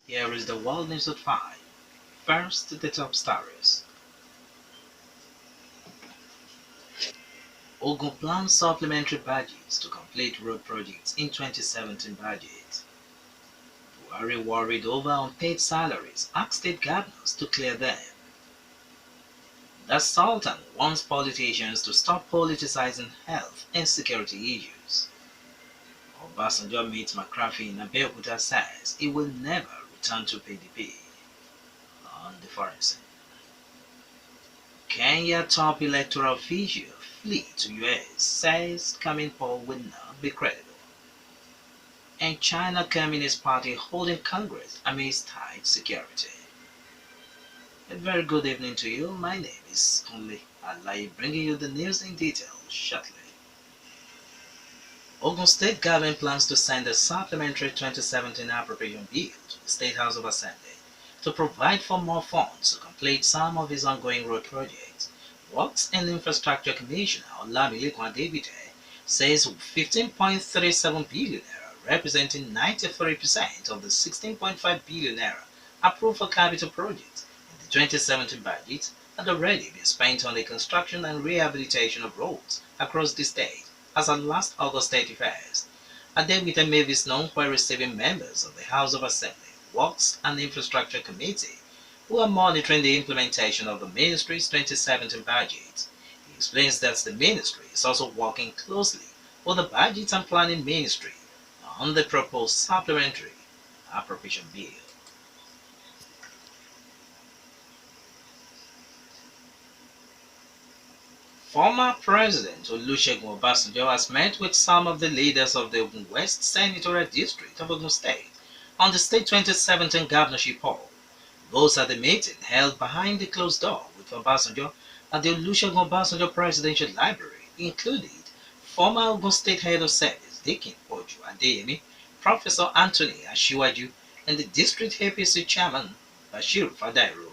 Here is the World News at 5. First, the top stories. Ogun plans supplementary budgets to complete road projects in 2017 budget. Buhari worried over unpaid salaries, asked state governors to clear them. The Sultan wants politicians to stop politicizing health and security issues. Obasanjo meets McCarthy in Abeokuta says he will never return to PDP. On the foreign scene. Kenya top electoral official flee to US says coming poll will not be credible. And China Communist Party holding Congress amidst tight security. A very good evening to you. My name is Kunle. Alaye bringing you the news in detail shortly. Ogun State government plans to send a supplementary 2017 appropriation bill to the State House of Assembly to provide for more funds to complete some of its ongoing road projects. Works and Infrastructure Commissioner Olamilekun Adebite says 15.37 billion naira, representing 93% of the 16.5 billion naira approved for capital projects in the 2017 budget, had already been spent on the construction and rehabilitation of roads across the state as of last August 31st. Adebite made this known while receiving members of the House of Assembly Works and Infrastructure Committee who are monitoring the implementation of the ministry's 2017 budget. He explains that the ministry is also working closely with the Budget and Planning Ministry on the proposed supplementary appropriation bill. Former President Olusegun Obasanjo has met with some of the leaders of the Ogun West Senatorial District of Ogun State on the state 2017 governorship poll. Votes at the meeting held behind the closed door with Obasanjo at the Olusegun Obasanjo Presidential Library included former Ogun State Head of Service Dikin Ojo Adeyemi, Professor Anthony Ashiwaju, and the District APC Chairman Bashir Fadairo.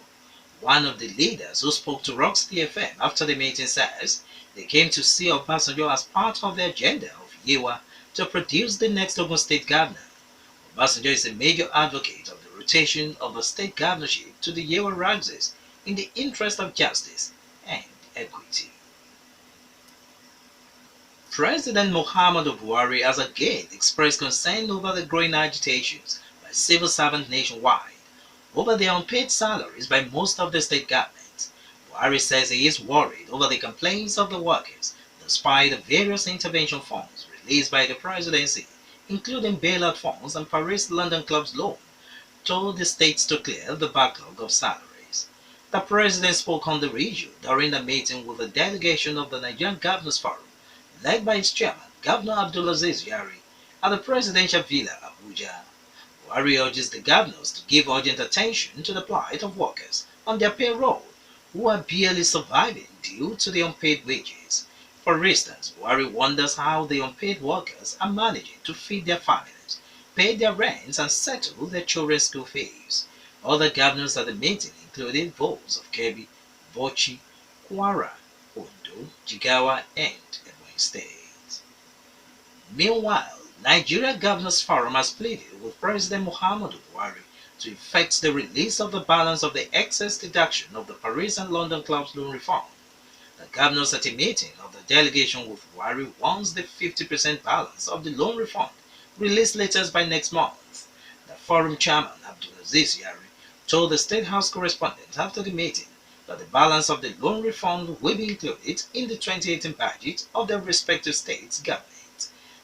One of the leaders who spoke to Roxy FM after the meeting says they came to see Obasanjo as part of the agenda of Yewa to produce the next Ogun State governor. Obasanjo is a major advocate of the rotation of the state governorship to the Yewa axis in the interest of justice and equity. President Muhammadu Buhari has again expressed concern over the growing agitations by civil servants nationwide over their unpaid salaries by most of the state governments. Buhari says he is worried over the complaints of the workers despite the various intervention funds released by the presidency, including bailout funds and Paris London Club's loan, told the states to clear the backlog of salaries. The president spoke on the issue during the meeting with a delegation of the Nigerian Governors Forum, led by its chairman, Governor Abdulaziz Yari, at the presidential villa, Abuja. Buhari urges the governors to give urgent attention to the plight of workers on their payroll who are barely surviving due to the unpaid wages. For instance, Buhari wonders how the unpaid workers are managing to feed their families, pay their rents, and settle their children's school fees. Other governors at the meeting included those of Kebbi, Bauchi, Kwara, Ondo, Jigawa, and Ebonyi State. Meanwhile, Nigeria Governors Forum has pleaded with President Muhammadu Buhari to effect the release of the balance of the excess deduction of the Paris and London clubs loan refund. The governors at a meeting of the delegation with Buhari wants the 50% balance of the loan refund released latest by next month. The forum chairman Abdulaziz Yari told the State House correspondent after the meeting that the balance of the loan refund will be included in the 2018 budget of their respective states' government.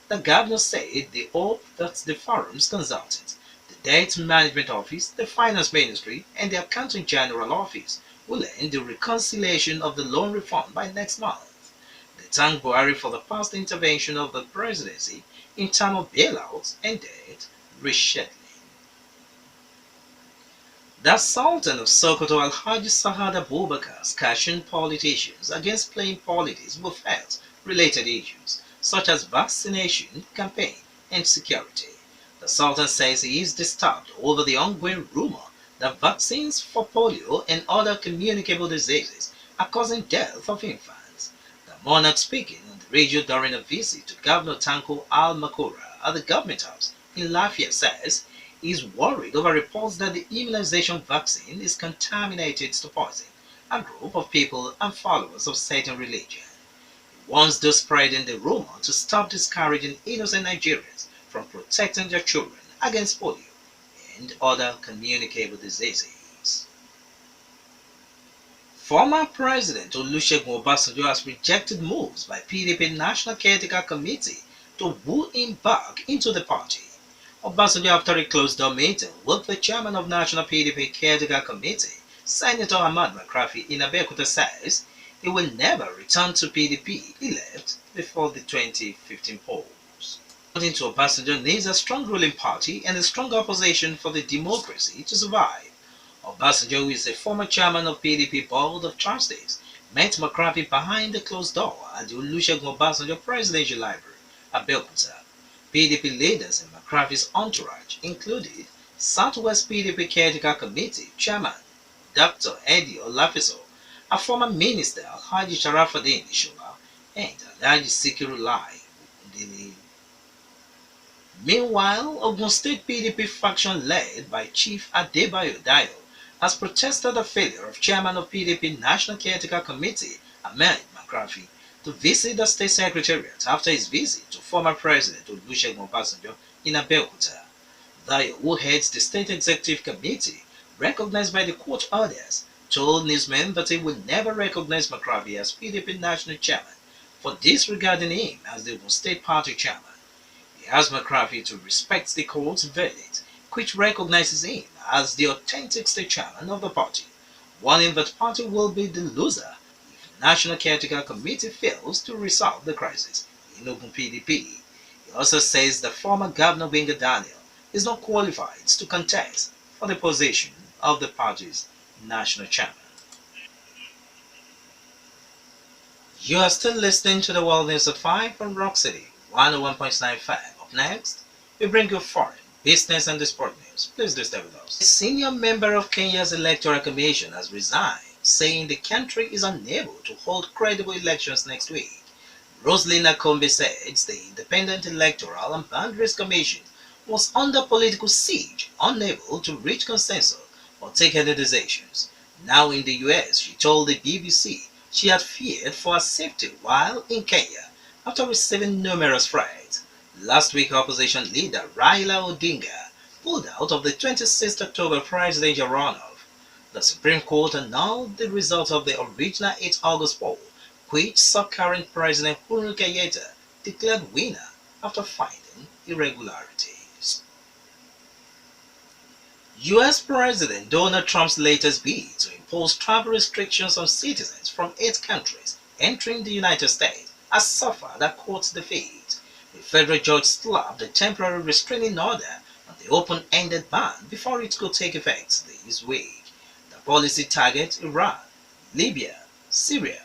The governor said they hope that the forum's consultants, the Debt Management Office, the Finance Ministry, and the Accountant General Office will end the reconciliation of the loan refund by next month. They thanked Buhari for the past intervention of the presidency in terms of bailouts and debt rescheduling. The Sultan of Sokoto Alhaji Sahad Abubakar cautioned politicians against playing politics with health-related issues such as vaccination campaign and security. The Sultan says he is disturbed over the ongoing rumor that vaccines for polio and other communicable diseases are causing death of infants. The monarch speaking on the radio during a visit to Governor Tanko Al Makura at the government house in Lafayette says is worried over reports that the immunization vaccine is contaminated to poison a group of people and followers of certain religion. He wants those spreading the rumor to stop discouraging innocent Nigerians from protecting their children against polio and other communicable diseases. Former President Olusegun Obasanjo has rejected moves by PDP National Caretaker Committee to woo him back into the party. Obasanjo, after a closed-door meeting with the chairman of National PDP Caretaker Committee, Senator Ahmad Makrafi in Abeokuta, says he will never return to PDP he left before the 2015 polls. According to Obasanjo, needs a strong ruling party and a strong opposition for the democracy to survive. Obasanjo, who is a former chairman of PDP Board of Trustees, met Makrafi behind the closed door at the Olusegun Obasanjo Presidential Library, Abeokuta. PDP leaders in Makrafi's entourage included Southwest PDP Caretaker Committee Chairman Dr. Eddie Olafiso, a former minister Alhaji Sharafuddin Ishola, and Alhaji Sikiru Lai. Meanwhile, Ogun State PDP faction led by Chief Adebayo Dayo has protested the failure of Chairman of PDP National Caretaker Committee Ahmed Makrafi to visit the state secretariat after his visit to former President Olusegun Obasanjo in Abeokuta. Dayo, who heads the State Executive Committee, recognized by the court orders, told newsmen that he would never recognize Makrafi as PDP National Chairman for disregarding him as the Ogun State Party Chairman. He asked Makrafi to respect the court's verdict, which recognizes him as the authentic state chairman of the party, warning that the party will be the loser if the National Caretaker Committee fails to resolve the crisis in Ogun PDP. He also says the former Governor Benga Daniel is not qualified to contest for the position of the party's national chairman. You are still listening to the World News at 5 from Rock City 101.95. Up next, we bring you foreign, business and sport news. Please do stay with us. A senior member of Kenya's Electoral Commission has resigned, saying the country is unable to hold credible elections next week. Roslyn Akombe says the Independent Electoral and Boundaries Commission was under political siege, unable to reach consensus or take any decisions. Now in the US, she told the BBC she had feared for her safety while in Kenya after receiving numerous threats. Last week, opposition leader Raila Odinga pulled out of the 26th October presidential runoff. The Supreme Court annulled the result of the original 8 August poll, which saw current President Kunle declared winner after finding irregularities. US President Donald Trump's latest bid to impose travel restrictions on citizens from 8 countries entering the United States has suffered a court defeat. A federal judge slapped a temporary restraining order on the open-ended ban before it could take effect this week. The policy targets Iran, Libya, Syria,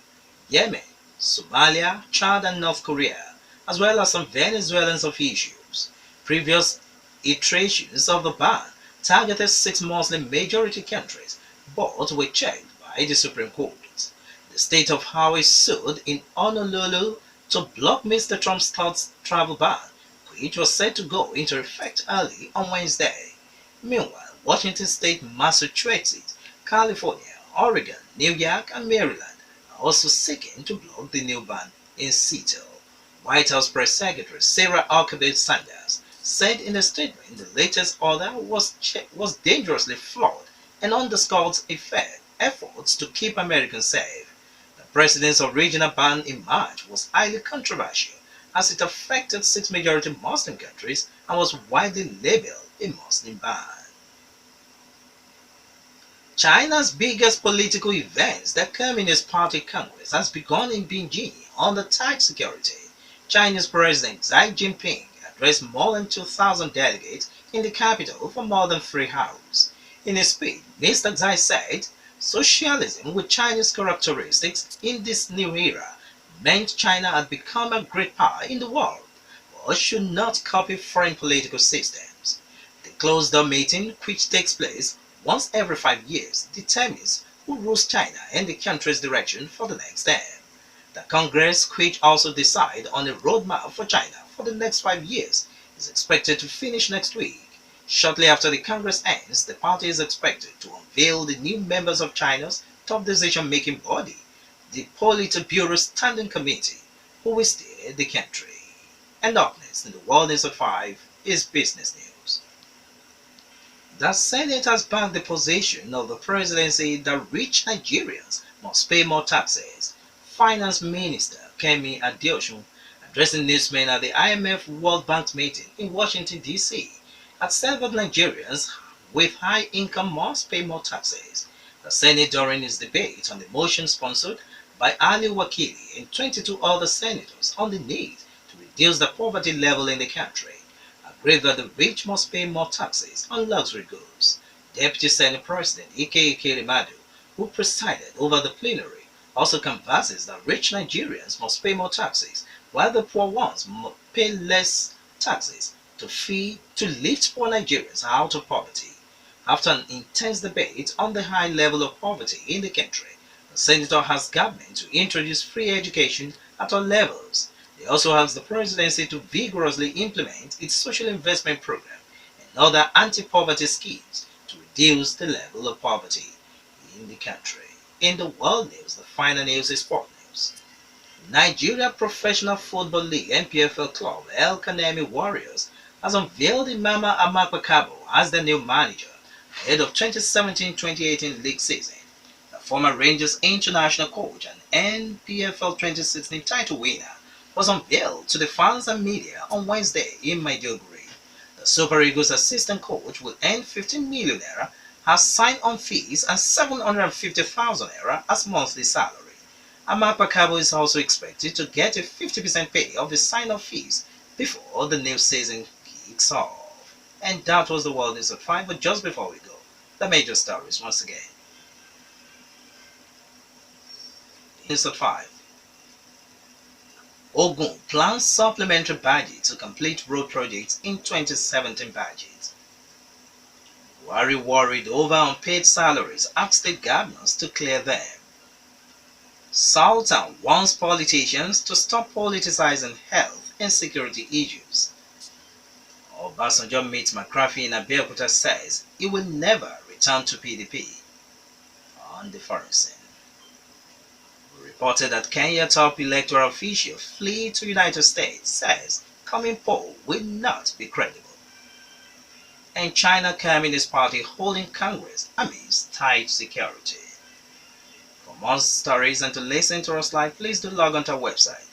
Yemen, Somalia, Chad and North Korea, as well as some Venezuelan officials. Previous iterations of the ban targeted 6 Muslim-majority countries, but were checked by the Supreme Court. The state of Hawaii sued in Honolulu to block Mr. Trump's third travel ban, which was set to go into effect early on Wednesday. Meanwhile, Washington State, Massachusetts, California, Oregon, New York, and Maryland are also seeking to block the new ban in Seattle. White House Press Secretary Sarah Huckabee Sanders said in a statement the latest order was dangerously flawed and underscored efforts to keep Americans safe. The president's original ban in March was highly controversial as it affected 6 majority Muslim countries and was widely labeled a Muslim ban. China's biggest political event, the Communist Party Congress, has begun in Beijing under tight security. Chinese President Xi Jinping addressed more than 2,000 delegates in the capital for more than 3 hours. In a speech, Mr. Xi said, socialism with Chinese characteristics in this new era meant China had become a great power in the world, but should not copy foreign political systems. The closed-door meeting, which takes place once every 5 years, determines who rules China and the country's direction for the next term. The Congress, which also decides on a roadmap for China for the next 5 years, is expected to finish next week. Shortly after the Congress ends, the party is expected to unveil the new members of China's top decision-making body, the Politburo Standing Committee, who will steer the country. And up next in the World News at 5 is business news. The Senate has backed the position of the presidency that rich Nigerians must pay more taxes. Finance Minister Kemi Adeosun, addressing newsmen at the IMF World Bank meeting in Washington, D.C., had said that Nigerians with high income must pay more taxes. The Senate, during its debate on the motion sponsored by Ali Wakili and 22 other senators on the need to reduce the poverty level in the country, agreed that the rich must pay more taxes on luxury goods. Deputy Senate President Ike Ikerimadu, who presided over the plenary, also canvasses that rich Nigerians must pay more taxes, while the poor ones must pay less taxes to lift poor Nigerians out of poverty. After an intense debate on the high level of poverty in the country, the senator asked government to introduce free education at all levels. They also asked the presidency to vigorously implement its social investment program and other anti-poverty schemes to reduce the level of poverty in the country. In the world news, the final news is sport news. Nigeria Professional Football League (NPFL) club El Kanemi Warriors has unveiled Imama Amakpakabo as their new manager ahead of 2017-2018 league season. The former Rangers international coach and NPFL 2016 title winner was unveiled to the fans and media on Wednesday in Maiduguri. The Super Eagles assistant coach will earn 15 million naira as sign-on fees and 750,000 naira as monthly salary. Amakpakabo is also expected to get a 50% pay of the sign-on fees before the new season kicks off. And that was the world news at 5, but just before we go, the major stories once again. News at 5. Ogun plans supplementary budget to complete road projects in 2017 budget. Buhari worried over unpaid salaries, asked state governors to clear them. Sultan wants politicians to stop politicizing health and security issues. Obasanjo meets McCarthy in Abeokuta, says he will never return to PDP. On the foreign scene, we reported that Kenya top electoral official flee to United States, says coming poll will not be credible. And China Communist Party holding Congress amidst tight security. For more stories and to listen to us live, please do log on to our website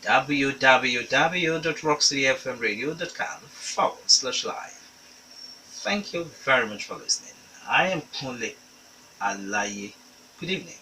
www.rockcityfmradio.com/live. Thank you very much for listening. I am Kunle Alaye. Good evening.